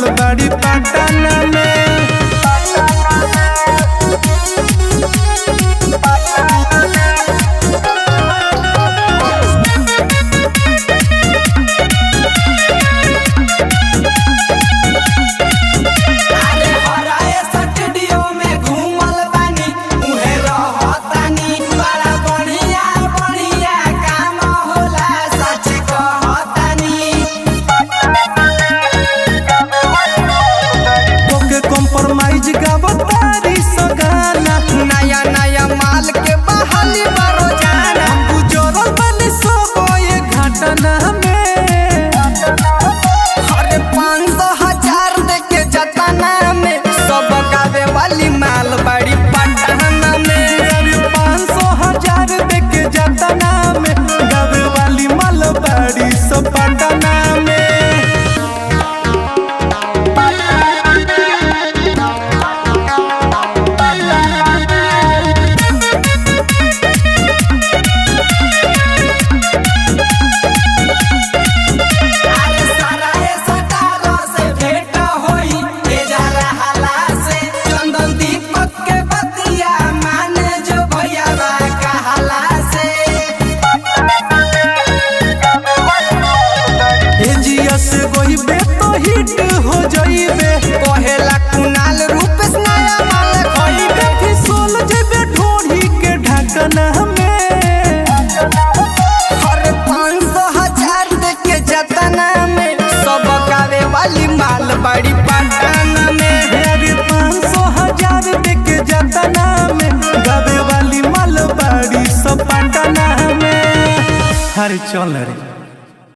माल बड़ी पटना में। कंप्रोमाइज गावतारी सगाना नया नया माल के बहाली बारो जाना गुजरल बने सब ये घटना में। हर 500,000 दे के जतना में सब गावे वाली माल बड़ी पटना में। 500,000 दे के जतना में गावे वाली माल बड़ी सब पटना में। से गोइबे तो हिट हो जाइबे कहेला कुणाल रूपेश नया माल खोइबे फिसल जेबे ढोढ़ी के ढकना में। हर 500,000 दे के जतना में सब गावे वाली माल बड़ी पटना में। 500,000 दे के जतना में गावे वाली माल बड़ी सब पटना में। हर चल रे।